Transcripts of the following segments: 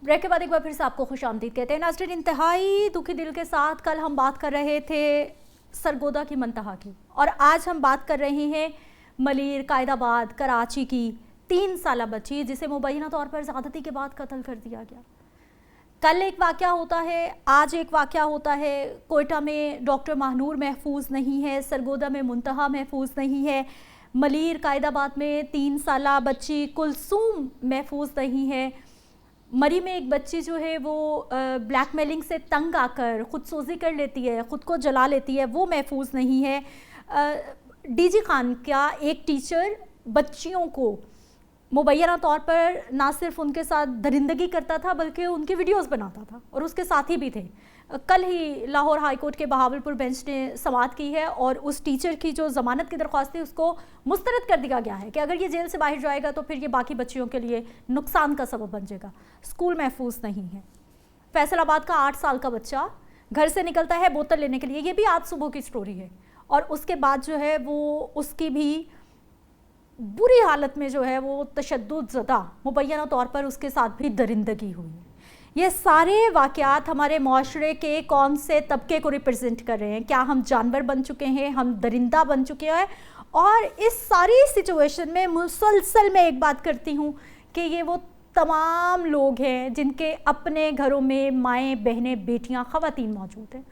Break के बाद एक बार फिर से आपको खुशामदीद कहते हैं। नाज़रीन, इंतहाई दुखी दिल के साथ कल हम बात कर रहे थे सरगोदा की मंतहा की, और आज हम बात कर रहे हैं मलीर कायदाबाद कराची की 3 साला बच्ची जिसे मुबैना तौर पर ज़्यादती के बाद कत्ल कर दिया गया। कल एक वाक़या होता है, आज एक वाक़या होता है। कोयटा में डॉक्टर महानूर महफूज नहीं है, सरगोदा में मुंतहा महफूज नहीं है, मलीर कायदाबाद में 3 साला बच्ची कुलसूम महफूज नहीं है। मरी में एक बच्ची जो है वो ब्लैकमेलिंग से तंग आकर ख़ुदसोज़ी कर लेती है, ख़ुद को जला लेती है, वो महफूज नहीं है। डीजी खान का एक टीचर बच्चियों को मुबैना तौर पर ना सिर्फ उनके साथ दरिंदगी करता था बल्कि उनकी वीडियोस बनाता था, और उसके साथी भी थे। कल ही लाहौर हाई कोर्ट के बहावलपुर बेंच ने समाअत की है और उस टीचर की जो ज़मानत की दरख्वास्त थी उसको मुस्तरद कर दिया गया है कि अगर ये जेल से बाहर जाएगा तो फिर ये बाकी बच्चियों के लिए नुकसान का सबब बन जाएगा। स्कूल महफूज नहीं है। फैसलाबाद का 8 साल का बच्चा घर से निकलता है बोतल लेने के लिए, ये भी आज सुबह की स्टोरी है, और उसके बाद जो है वो उसकी भी बुरी हालत में जो है वो तशद्दुद ज़दा मुबैना तौर पर उसके साथ भी दरिंदगी हुई है। ये सारे वाक़यात हमारे माशरे के कौन से तबके को रिप्रेजेंट कर रहे हैं? क्या हम जानवर बन चुके हैं, हम दरिंदा बन चुके हैं? और इस सारी सिचुएशन में मुसलसल मैं एक बात करती हूँ कि ये वो तमाम लोग हैं जिनके अपने घरों में माएँ, बहनें, बेटियाँ, ख़वातीन मौजूद हैं,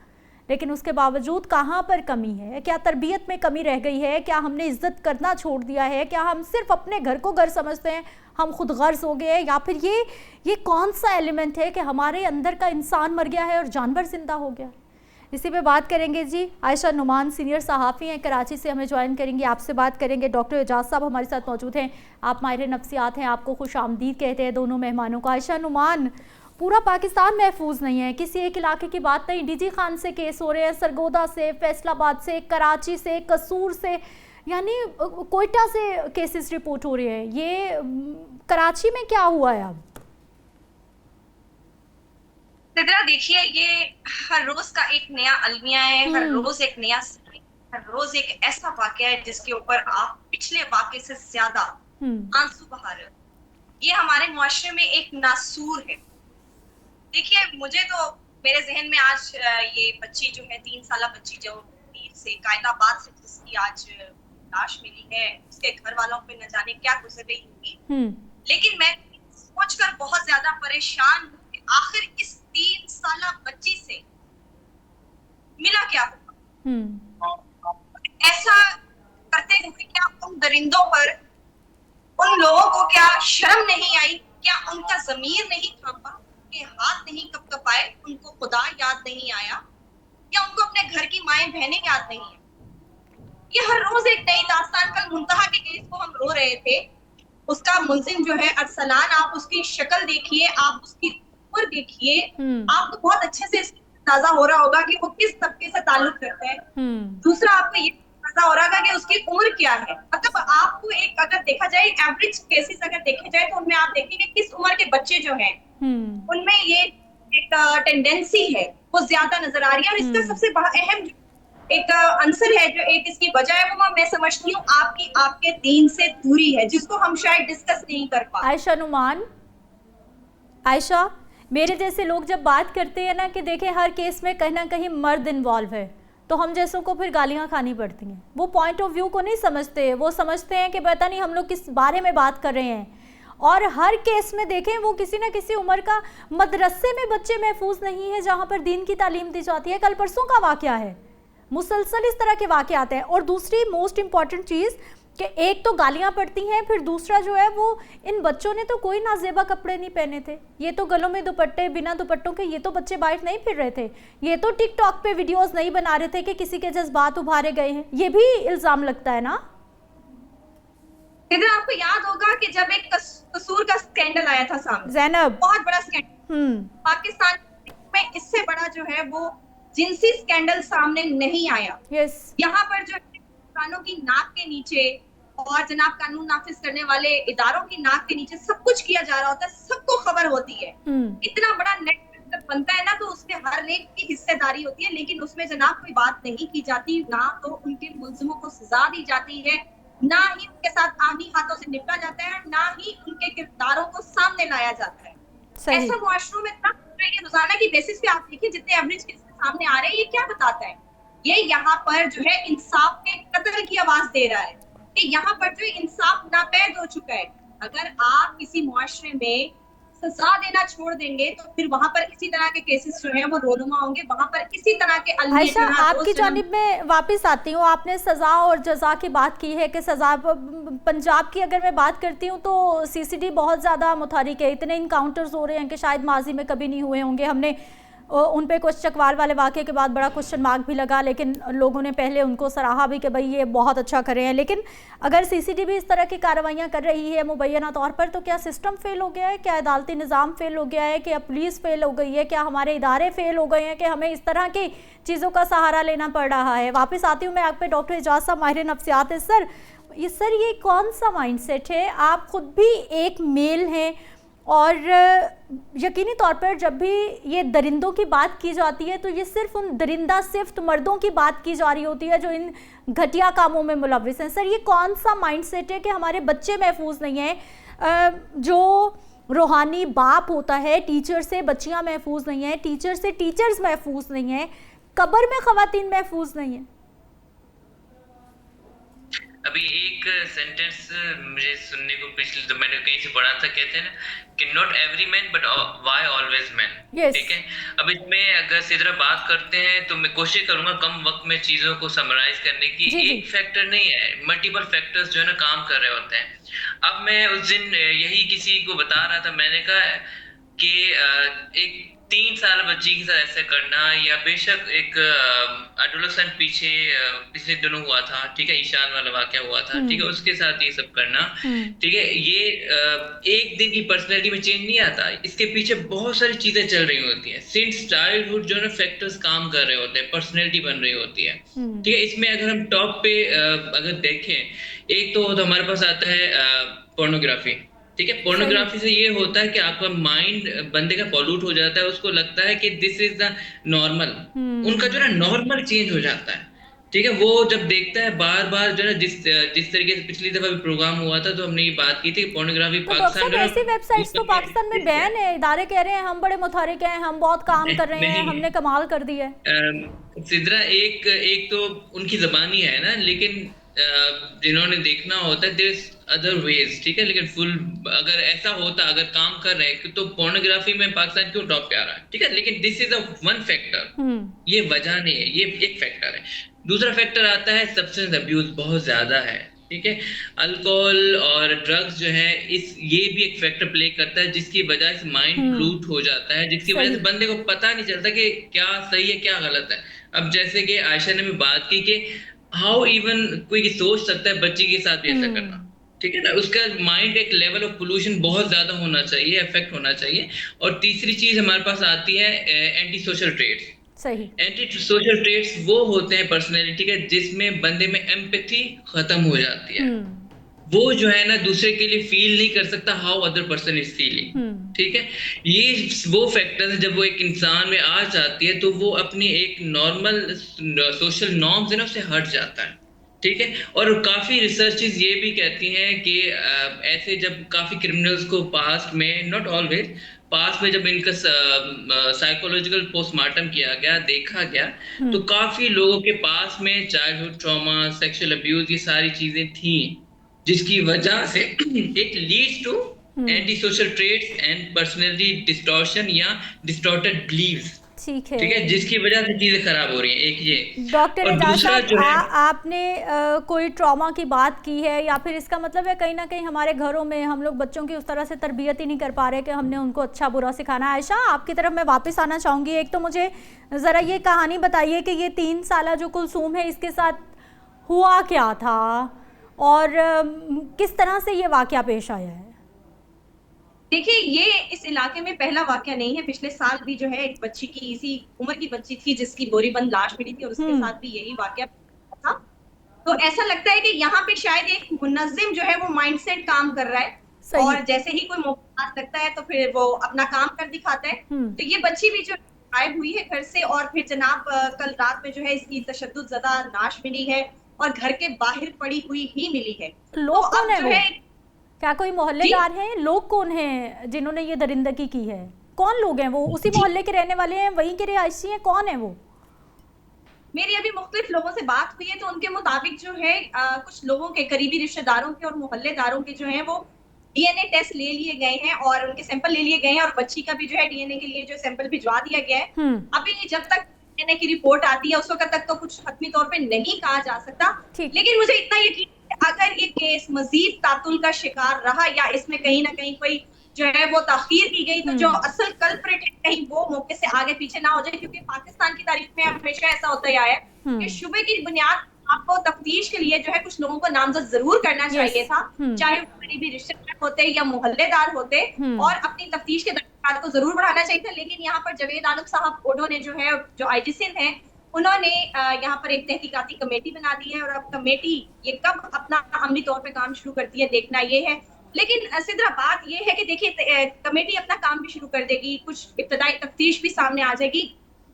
लेकिन उसके बावजूद कहाँ पर कमी है? क्या तरबियत में कमी रह गई है? क्या हमने इज्जत करना छोड़ दिया है? क्या हम सिर्फ अपने घर को घर समझते हैं, हम खुद गर्ज हो गए? या फिर ये कौन सा एलिमेंट है कि हमारे अंदर का इंसान मर गया है और जानवर जिंदा हो गया? इसी पे बात करेंगे जी। आयशा नुमान सीनियर सहाफ़ी हैं, कराची से हमें ज्वाइन करेंगी। आपसे बात करेंगे। डॉक्टर एजाज साहब हमारे साथ मौजूद हैं, आप माहिर नफ्सियात हैं, आपको खुश आमदीद कहते हैं दोनों मेहमानों को। आयशा नुमान, पूरा पाकिस्तान महफूज नहीं है, किसी एक इलाके की बात नहीं। डीजी खान से केस हो रहे हैं, सरगोदा से, फैसलाबाद से, कराची से, कसूर से, यानी कोयटा से केसेस रिपोर्ट हो रहे हैं। ये कराची में क्या हुआ है अब? देखिए, ये हर रोज का एक नया अलमिया है, हर रोज एक नया, हर रोज एक ऐसा वाकया है जिसके ऊपर आप पिछले वाकये से ज्यादा आंसू बहा रहे हो। ये हमारे मुआशरे में एक नासूर है। देखिए, मुझे तो मेरे जहन में आज ये बच्ची जो है 3 साला बच्ची जो मीर से कायदाबाद से जिसकी आज लाश मिली है, उसके घर वालों पे न जाने क्या गुजर रही होगी। लेकिन मैं सोचकर बहुत ज्यादा परेशान हूँ कि आखिर इस 3 साला बच्ची से मिला क्या होगा। ऐसा करते हुए क्या उन दरिंदों पर, उन लोगों को क्या शर्म नहीं आई? क्या उनका ज़मीर नहीं कांपा? के हाथ नहीं कपकपाए? उनको खुदा याद नहीं आया? या उनको अपने घर की माएं बहनें याद नहीं है? ये हर रोज एक नई दास्तान। कल मुंतहा के केस को हम रो रहे थे, उसका मुलजिम जो है अरसलान, आप उसकी शक्ल देखिए, आप उसकी उम्र देखिए, आपको बहुत अच्छे से अंदाजा हो रहा होगा कि वो किस तबके से ताल्लुक रखता है। दूसरा, आपको ये अंदाजा हो रहा होगा कि उसकी उम्र क्या है। मतलब आपको एक, अगर देखा जाए एवरेज केसेस अगर देखे जाए तो उनमें आप देखेंगे किस उम्र के बच्चे जो हैं उनमें ये एक टेंडेंसी है वो ज्यादा नजर आ रही है। और इसका सबसे अहम एक आंसर है, जो एक इसकी वजह है, वो मैं समझती हूँ आपके दीन से दूरी है, जिसको हम शायद डिस्कस नहीं कर पाते। आयशा नुमान, आयशा, मेरे जैसे लोग जब बात करते हैं ना कि देखें हर केस में कहीं ना कहीं मर्द इन्वॉल्व है, तो हम जैसों को फिर गालियां खानी पड़ती हैं। वो पॉइंट ऑफ व्यू को नहीं समझते, वो समझते हैं कि पता नहीं हम लोग किस बारे में बात कर रहे हैं। और हर केस में देखें वो किसी ना किसी उम्र का, मदरसे में बच्चे महफूज नहीं है जहाँ पर दीन की तालीम दी जाती है। कल परसों का वाक़या है, मुसलसल इस तरह के वाक़े आते हैं। और दूसरी मोस्ट इम्पॉर्टेंट चीज़ कि एक तो गालियाँ पड़ती हैं, फिर दूसरा जो है वो इन बच्चों ने तो कोई नाजेबा कपड़े नहीं पहने थे, ये तो गलों में दुपट्टे, बिना दुपट्टों के ये तो बच्चे बाहर नहीं फिर रहे थे, ये तो टिकटॉक पे वीडियोस नहीं बना रहे थे कि किसी के जज्बात उभारे गए हैं। ये भी इल्ज़ाम लगता है ना। इधर आपको याद होगा कि जब एक कसूर का स्कैंडल आया था सामने, ज़ैनब, बहुत बड़ा स्कैंडल, पाकिस्तान में इससे बड़ा जो है वो जिनसी स्कैंडल सामने नहीं आया। यहाँ पर जो कानों की नाक के नीचे और जनाब कानून नाफिज करने वाले इदारों की नाक के नीचे सब कुछ किया जा रहा होता है, सबको खबर होती है। इतना बड़ा नेटवर्क बनता है ना, तो उसमें हर एक की हिस्सेदारी होती है, लेकिन उसमें जनाब कोई बात नहीं की जाती। ना तो उनके मुल्जिमों को सजा दी जाती है, ना ही उनके साथ आनी हाथों से निपटा जाता है, ना ही उनके किरदारों को सामने लाया जाता है। ऐसा मुआशरों में इतना ये रोजाना की बेसिस पे आप देखिए जितने एवरेज केसेस सामने आ रहे हैं, ये क्या बताता है? ये यहाँ पर जो है इंसाफ के कत्ल की आवाज दे रहा है कि यहाँ पर जो इंसाफ नापैद हो चुका है। अगर आप किसी मुआशरे में सजा देना छोड़ देंगे तो फिर वहां पर इसी तरह के केसेस जो है वो रोनुमा होंगे, वहां पर इसी तरह के आयशा, आपकी जानिब में वापस आती हूँ। आपने सज़ा और जज़ा की बात की है कि सज़ा, पंजाब की अगर मैं बात करती हूँ तो सीसीडी बहुत ज़्यादा मुतहरिक है। इतने इनकाउंटर्स हो रहे हैं कि शायद माजी में कभी नहीं हुए होंगे। हमने उन पे कुछ चकवाल वाले वाक़े के बाद बड़ा क्वेश्चन मार्क भी लगा, लेकिन लोगों ने पहले उनको सराहा भी कि भाई ये बहुत अच्छा कर रहे हैं। लेकिन अगर सीसीडी भी इस तरह की कार्रवाइयाँ कर रही है मुबैना तौर पर, तो क्या सिस्टम फेल हो गया है? क्या अदालती निज़ाम फेल हो गया है? क्या पुलिस फेल हो गई है? क्या हमारे इदारे फेल हो गए हैं कि हमें इस तरह की चीज़ों का सहारा लेना पड़ रहा है? वापस आती हूँ मैं आप पे। डॉक्टर एजाज साहब, माहिर नफ्सियात है। सर ये कौन सा माइंडसेट है? आप खुद भी एक मेल हैं और यकीनी तौर पर जब भी ये दरिंदों की बात की जाती है तो ये सिर्फ उन दरिंदा सिफ्त मर्दों की बात की जा रही होती है जो इन घटिया कामों में मुलविस हैं। सर ये कौन सा माइंडसेट है कि हमारे बच्चे महफूज नहीं हैं? जो रूहानी बाप होता है, टीचर से बच्चियां महफूज नहीं हैं, टीचर से टीचर्स महफूज नहीं हैं, कब्र में खवातीन महफूज नहीं हैं। अभी एक सेंटेंस मुझे सुनने को पिछले तो मैंने कहीं से पढ़ा था, कहते हैं ना कि not every man but why always man. ठीक है, अब इसमें अगर सीधा बात करते हैं तो मैं कोशिश करूंगा कम वक्त में चीजों को समराइज करने की। एक फैक्टर नहीं है, मल्टीपल फैक्टर्स जो है ना काम कर रहे होते हैं। अब मैं उस दिन यही किसी को बता रहा था, मैंने कहा कि एक 3 साल बच्ची के साथ ऐसा करना, या बेशक एक एडोलेसेंट पिछले दिनों हुआ था, ठीक है, ईशान वाला वाकया हुआ था, ठीक है, उसके साथ ये सब करना, ठीक है, ये एक दिन की पर्सनैलिटी में चेंज नहीं आता। इसके पीछे बहुत सारी चीजें चल रही होती हैं। सिंस चाइल्डहुड जो है फैक्टर्स काम कर रहे होते हैं, पर्सनैलिटी बन रही होती है। ठीक है, इसमें अगर हम टॉप पे अगर देखें, एक तो हमारे पास आता है पोर्नोग्राफी। ठीक है, पोर्नोग्राफी से ये होता है कि आपका माइंड बंदे का पॉल्यूट हो जाता है, उसको लगता है कि दिस इज द नॉर्मल। उनका जो है नॉर्मल चेंज हो जाता है। ठीक है, वो जब देखता है बार बार जो है जिस तरीके से पिछली दफा भी प्रोग्राम हुआ था तो हमने ये बात की थी कि पोर्नोग्राफी पाकिस्तान में ऐसी वेबसाइट्स तो पाकिस्तान में बैन है। इदारे कह रहे हैं हम बड़े मुतहरिक हैं, हम बहुत काम कर रहे हैं, हमने कमाल कर दिया है। सिद्रा एक तो उनकी ज़बानी है ना, लेकिन जिन्होंने देखना होता है देयर इज अदर वेज। ठीक है, लेकिन फुल अगर ऐसा होता, अगर काम कर रहे हैं तो पोर्नोग्राफी में पाकिस्तान क्यों टॉप पे आ रहा है? ठीक है, लेकिन this is a one factor, ये वजह नहीं है, ये एक फैक्टर है। दूसरा फैक्टर आता है सब्सटेंस अब्यूज बहुत ज्यादा है। ठीक है, अल्कोहल और ड्रग्स जो है ये भी एक फैक्टर प्ले करता है, जिसकी वजह से माइंड ब्लूट हो जाता है, जिसकी वजह से बंदे को पता नहीं चलता कि क्या सही है क्या गलत है। अब जैसे कि आयशा ने भी बात की कि हाउ इवन कोई सोच सकता है बच्ची के साथ भी ऐसा करना। ठीक है ना, उसका माइंड एक लेवल ऑफ पोल्यूशन बहुत ज्यादा होना चाहिए, इफेक्ट होना चाहिए। और तीसरी चीज हमारे पास आती है एंटी सोशल ट्रेट्स। सही, एंटी सोशल ट्रेट्स वो होते हैं पर्सनैलिटी के जिसमें बंदे में एम्पैथी खत्म हो जाती है। वो जो है ना दूसरे के लिए फील नहीं कर सकता how other person is feeling. ठीक है, ये वो फैक्टर्स है, जब वो एक इंसान में आ जाती है तो वो अपनी एक नॉर्मल सोशल नॉर्म्स है ना उससे हट जाता है। ठीक है, और काफी रिसर्चेस ये भी कहती हैं कि ऐसे जब काफी क्रिमिनल्स को पास्ट में, नॉट ऑलवेज, पास्ट में जब इनका साइकोलॉजिकल पोस्टमार्टम किया गया, देखा गया, तो काफी लोगों के पास में चाइल्डहुड ट्रॉमा, सेक्सुअल अब्यूज, ये सारी चीजें थी, जिसकी वजह से it leads to anti social traits and personality distortion या डिस्टॉर्टेड बिलीव्स। ठीक है, जिसकी वजह से चीजें खराब हो रही हैं। एक ये डॉक्टर एजाज साहब, आपने कोई ट्रॉमा की बात की है, या फिर इसका मतलब है कहीं ना कहीं हमारे घरों में हम लोग बच्चों की उस तरह से तरबियत ही नहीं कर पा रहे कि हमने उनको अच्छा बुरा सिखाना है? आयशा, आपकी तरफ मैं वापस आना चाहूँगी। एक तो मुझे ज़रा ये कहानी बताइए कि ये 3 साल जो कुलसूम है इसके साथ हुआ क्या था और किस तरह से ये वाकया पेश आया है? देखिए, ये इस इलाके में पहला वाकया नहीं है। पिछले साल भी जो है एक बच्ची की, इसी उम्र की बच्ची थी जिसकी बोरीबंद लाश मिली थी और उसके साथ भी यही वाकया था। तो ऐसा लगता है कि यहाँ पे शायद एक मुनज़्ज़िम जो है वो माइंडसेट काम कर रहा है और जैसे ही कोई मौका लगता है तो फिर वो अपना काम कर दिखाता है। तो ये बच्ची भी जो गायब हुई है घर से, और फिर जनाब कल रात में जो है इसकी तशद्दुद ज़दा लाश मिली है और घर के बाहर पड़ी हुई ही मिली है। लोग कौन है? क्या कोई मोहल्लेदार हैं? लोग कौन हैं जिन्होंने ये दरिंदगी की है? कौन लोग हैं वो? उसी मोहल्ले के रहने वाले हैं, वहीं के रिहायशी हैं? कौन है वो? मेरी अभी मुख्तलिफ लोगों से बात हुई है तो उनके मुताबिक जो है कुछ लोगों के करीबी रिश्तेदारों के और मोहल्लेदारों के जो है वो डीएनए टेस्ट ले लिए गए हैं और उनके सैंपल ले लिए गए हैं और बच्ची का भी जो है डीएनए के लिए जो सैंपल भिजवा दिया गया है। अभी जब तक डीएनए की रिपोर्ट आती है उस वक्त तक तो कुछ हतमी तौर पे नहीं कहा जा सकता, लेकिन मुझे इतना यकीन है अगर ये केस मजीद तातुल का शिकार रहा या इसमें कहीं ना कहीं कोई जो है वो ताखीर की गई तो जो असल कल्प्रिट है कहीं वो मौके से आगे पीछे ना हो जाए, क्योंकि पाकिस्तान की तारीख में हमेशा ऐसा होता ही आया है कि शुबे की बुनियाद आपको तफ्तीश के लिए जो है कुछ लोगों को नामजद जरूर करना चाहिए था, चाहे वो करीबी रिश्तेदार होते या मोहल्लेदार होते, और अपनी तफ्तीश के दरमियान को जरूर बढ़ाना चाहिए था। लेकिन यहाँ पर जवेद आलम साहब उन्होंने जो है जो आईजी सिंध है उन्होंने यहाँ पर एक तहकीकाती कमेटी बना दी है और अब कमेटी ये कब अपना अमली तौर पे काम शुरू करती है देखना ये है। लेकिन सिद्रा बात ये है कि देखिए कमेटी अपना काम भी शुरू कर देगी, कुछ इब्तदाई तफ्तीश भी सामने आ जाएगी,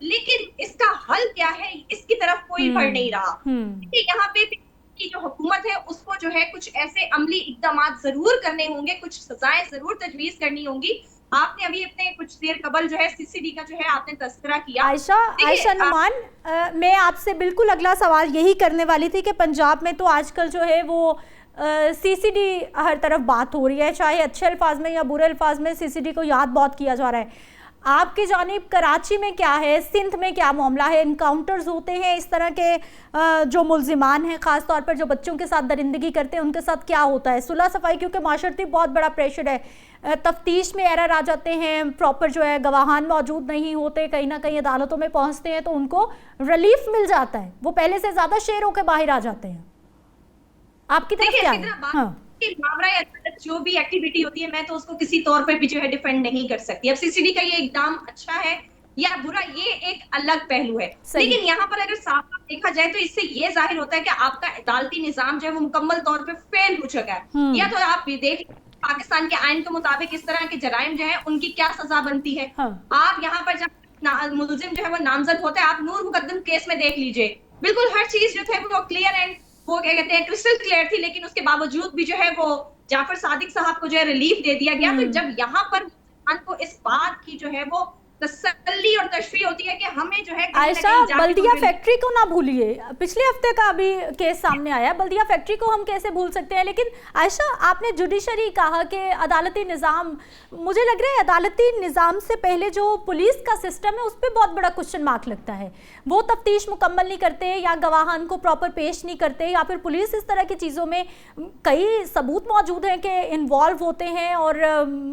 लेकिन इसका हल क्या है इसकी तरफ कोई बढ़ नहीं रहा। यहाँ पे की जो हुकूमत है उसको जो है कुछ ऐसे अमली इकदाम जरूर करने होंगे, कुछ सजाएं जरूर तजवीज करनी होंगी। आपने अभी अपने कुछ देर कबल जो है सीसीडी का जो है आपने तस्करा किया। आयशा नुमान, मैं आपसे बिल्कुल अगला सवाल यही करने वाली थी कि पंजाब में तो आजकल जो है वो सीसीडी हर तरफ बात हो रही है, चाहे अच्छे अल्फाज में या बुरे अल्फाज में सीसीडी को याद बहुत किया जा रहा है। आपकी जानिब कराची में क्या है, सिंध में क्या मामला है? इनकाउंटर्स होते हैं इस तरह के जो मुल्जिमान हैं, ख़ास तौर पर जो बच्चों के साथ दरिंदगी करते हैं उनके साथ क्या होता है? सुलह सफाई क्योंकि माशरती बहुत बड़ा प्रेशर है, तफ्तीश में एरर आ जाते हैं, प्रॉपर जो है गवाहान मौजूद नहीं होते, कहीं ना कहीं अदालतों में पहुँचते हैं तो उनको रिलीफ मिल जाता है, वो पहले से ज़्यादा शेर होकर बाहर आ जाते हैं। आपकी तरफ क्या है? जो भी एक्टिविटी होती है मैं तो उसको किसी तौर पे भी जो है डिफेंड नहीं कर सकती। अब सीसीडी का ये इकदाम अच्छा है या बुरा ये एक अलग पहलू है, लेकिन यहाँ पर अगर साफ देखा जाए तो इससे ये जाहिर होता है कि आपका अदालती निजाम जो है वो मुकम्मल तौर पे फेल हो चुका है। या तो आप देख पाकिस्तान के आइन के मुताबिक इस तरह के जराइम जो है उनकी क्या सजा बनती है। आप यहाँ पर जब मुलजिम जो है वो नामजद होता है, आप नूर मुकद्दम केस में देख लीजिए, बिल्कुल हर चीज जो थे वो क्लियर एंड वो क्या कहते हैं क्रिस्टल क्लियर थी, लेकिन उसके बावजूद भी जो है वो जाफर सादिक साहब को जो है रिलीफ दे दिया गया। तो जब यहाँ पर को इस बात की जो है वो तसल्ली और तशफी होती है कि हमें जो है आयशा बल्दिया फैक्ट्री को ना भूलिए, पिछले हफ्ते का अभी केस सामने आया, बल्दिया फैक्ट्री को हम कैसे भूल सकते हैं? लेकिन आयशा आपने जुडिशरी कहा कि अदालती निज़ाम, मुझे लग रहा है अदालती निज़ाम से पहले जो पुलिस का सिस्टम है उस पर बहुत बड़ा क्वेश्चन मार्क लगता है। वो तफ्तीश मुकम्मल नहीं करते या गवाहान को प्रॉपर पेश नहीं करते, या फिर पुलिस इस तरह की चीज़ों में कई सबूत मौजूद हैं कि इन्वॉल्व होते हैं और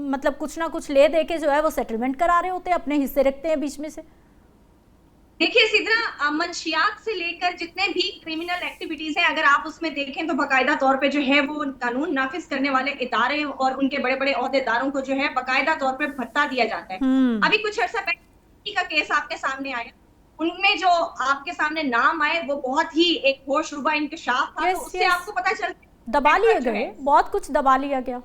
मतलब कुछ ना कुछ ले दे के जो है वो सेटलमेंट करा रहे होते हैं, अपने हिस्से रखते हैं बीच में से। देखिए सिद्रा, मंशियात से लेकर जितने भी क्रिमिनल एक्टिविटीज हैं अगर आप उसमें देखें तो बाकायदा तौर पे जो है वो कानून नाफिज करने वाले इदारे और उनके बड़े बड़े ओहदेदारों को जो है बाकायदा तौर पे भत्ता दिया जाता है। अभी कुछ अर्सा पहले का केस आपके सामने आया, उनमें जो आपके सामने नाम आए वो बहुत ही एक होशरुबा इंकशाफ था। तो उससे आपको पता चलता दबा लिया गया, बहुत कुछ दबा लिया गया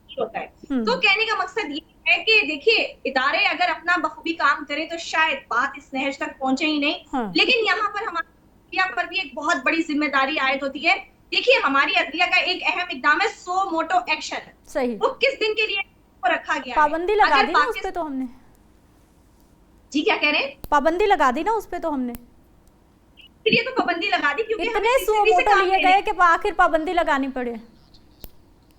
होता है। तो कहने का मकसद ये है कि देखिए इदारे अगर अपना बखूबी काम करें तो शायद बात इस नहज तक पहुंचे ही नहीं। लेकिन यहाँ पर हमारे पर भी एक बहुत बड़ी जिम्मेदारी आयद होती है। देखिए हमारी अदलिया का एक अहम इकदाम है सो मोटो एक्शन। सही, वो किस दिन के लिए रखा गया? पाबंदी लगा दी ना उस पे तो हमने। जी क्या कह रहे हैं? पाबंदी लगा दी ना उस पे तो हमने, इसलिए तो पाबंदी लगा दी क्योंकि इतने सो मोटो लिए गए कि आखिर पाबंदी लगानी पड़े।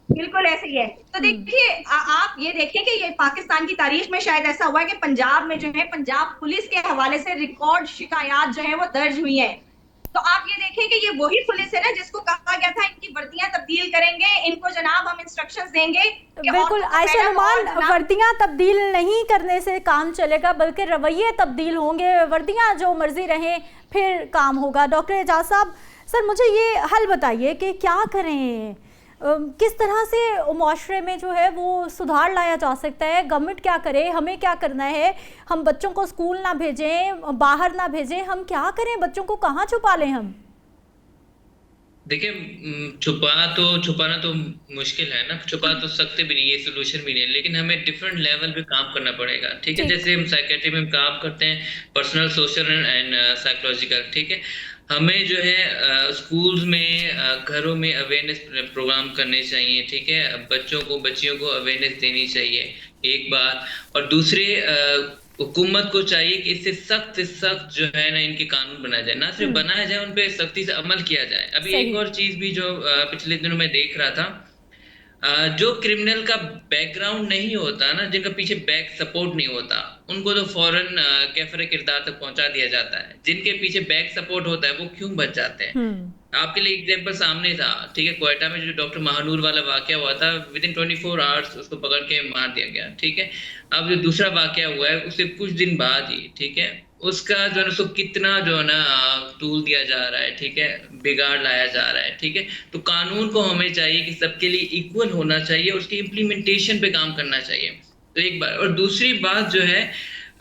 बिल्कुल ऐसे ही है। तो देखिए आप ये देखिए कि ये पाकिस्तान की तारीख में शायद ऐसा हुआ है कि पंजाब में जो है पंजाब पुलिस के हवाले से रिकॉर्ड शिकायत जो है वो दर्ज हुई है। तो आप ये देखें कि ये वही पुलिस है ना जिसको कहा गया था इनकी वर्दियां तब्दील करेंगे, इनको जनाब हम इंस्ट्रक्शंस देंगे। बिल्कुल आयशा नुमान, वर्दियां तब्दील नहीं करने से काम चलेगा बल्कि रवैये तब्दील होंगे, वर्दियां जो मर्जी रहें फिर काम होगा। डॉक्टर एजाज साहब, सर मुझे ये हल बताइए कि क्या करें, किस तरह से मुआशरे में जो है वो सुधार लाया जा सकता है? गवर्नमेंट क्या करे, हमें क्या करना है? हम बच्चों को स्कूल ना भेजें, बाहर ना भेजें, हम क्या करें? बच्चों को कहाँ छुपा लें हम? देखिए छुपाना तो मुश्किल है ना, छुपा तो सकते भी नहीं, ये सोल्यूशन भी नहीं है, लेकिन हमें डिफरेंट लेवल पे काम करना पड़ेगा। ठीक है, जैसे हम साइकेट्री में काम करते हैं, पर्सनल, सोशल एंड साइकोलॉजिकल। ठीक है, हमें जो है स्कूल्स में घरों में अवेयरनेस प्रोग्राम करने चाहिए, ठीक है, बच्चियों को अवेयरनेस देनी चाहिए, एक बात। और दूसरे हुकूमत को चाहिए कि इससे सख्त से सख्त जो है ना इनके कानून बनाया जाए, ना सिर्फ बनाया जाए, उन पे सख्ती से अमल किया जाए। अभी एक और चीज भी जो पिछले दिनों में देख रहा था, जो क्रिमिनल का बैकग्राउंड नहीं होता ना, जिनका पीछे बैक सपोर्ट नहीं होता, उनको तो फौरन कैफरे किरदार तक पहुंचा दिया जाता है। जिनके पीछे बैक सपोर्ट होता है वो क्यों बच जाते हैं? आपके लिए एग्जांपल सामने था, ठीक है, क्वेटा में जो डॉक्टर महानूर वाला वाकया हुआ था, विद इन 24 आवर्स उसको पकड़ के मार दिया गया, ठीक है। अब जो दूसरा वाकया हुआ है उससे कुछ दिन बाद ही, ठीक है, उसका जो है उसको कितना जो है ना टूल दिया जा रहा है, ठीक है, बिगाड़ लाया जा रहा है, ठीक है। तो कानून को हमें चाहिए कि सबके लिए इक्वल होना चाहिए, उसकी इम्प्लीमेंटेशन पे काम करना चाहिए। तो एक बात, और दूसरी बात जो है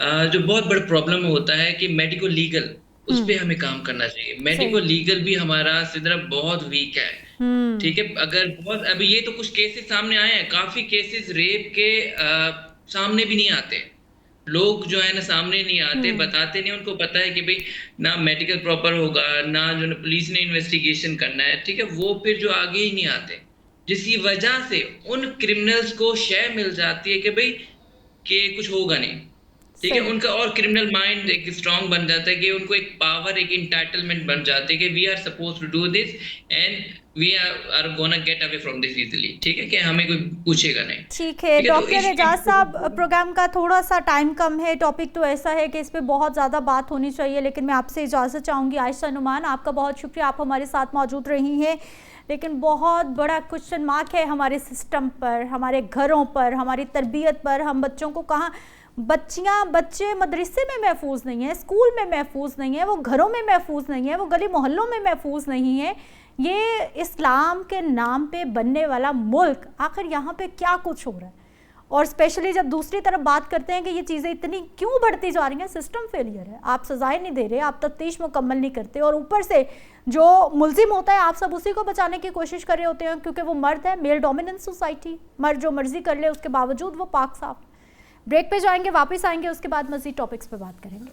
जो बहुत बड़ा प्रॉब्लम होता है कि मेडिको लीगल, उस पे हमें काम करना चाहिए। मेडिको लीगल भी हमारा सिद्रा बहुत वीक है, ठीक है। अगर बहुत अभी ये तो कुछ केसेस सामने आए हैं, काफी केसेस रेप के सामने भी नहीं आते, लोग जो है ना सामने नहीं आते, बताते नहीं, उनको पता है कि भाई ना मेडिकल प्रॉपर होगा, ना जो पुलिस ने इन्वेस्टिगेशन करना है, ठीक है, वो फिर जो आगे ही नहीं आते, जिसकी वजह से उन क्रिमिनल्स को शय मिल जाती है कि भाई कि कुछ होगा नहीं, ठीक है। उनका और क्रिमिनल माइंड एक स्ट्रांग बन जाता है कि उनको एक पावर, एक इंटाइटलमेंट बन जाती है कि we are suppose to do this and we are gonna get away from this easily, ठीक है, कि हमें कोई पूछेगा नहीं। ठीक है डॉक्टर एजाज साहब, प्रोग्राम का थोड़ा सा टाइम कम है, टॉपिक तो ऐसा है कि इस पे बहुत ज़्यादा बात होनी चाहिए, लेकिन मैं आपसे इजाज़त चाहूँगी। आयशा नुमान, आपका बहुत शुक्रिया, आप हमारे साथ मौजूद रही हैं, लेकिन बहुत बड़ा क्वेश्चन मार्क है हमारे सिस्टम पर, हमारे घरों पर, हमारी तरबियत पर। हम बच्चों को कहाँ, बच्चे मदरसे में महफूज नहीं है, स्कूल में महफूज नहीं है, वो घरों में महफूज नहीं है, वो गली मोहल्लों में महफूज नहीं है। ये इस्लाम के नाम पे बनने वाला मुल्क, आखिर यहाँ पे क्या कुछ हो रहा है? और स्पेशली जब दूसरी तरफ बात करते हैं कि ये चीज़ें इतनी क्यों बढ़ती जा रही हैं, सिस्टम फेलियर है, आप सजाएं नहीं दे रहे, आप तफ्तीश मुकम्मल नहीं करते, और ऊपर से जो मुल्जिम होता है आप सब उसी को बचाने की कोशिश कर रहे होते हैं, क्योंकि वो मर्द है, मेल डोमिनेंस सोसाइटी, मर्द जो मर्जी कर ले उसके बावजूद वो पाक साफ। ब्रेक पे जाएंगे, वापस आएंगे, उसके बाद मज़ीद टॉपिक्स पे बात करेंगे।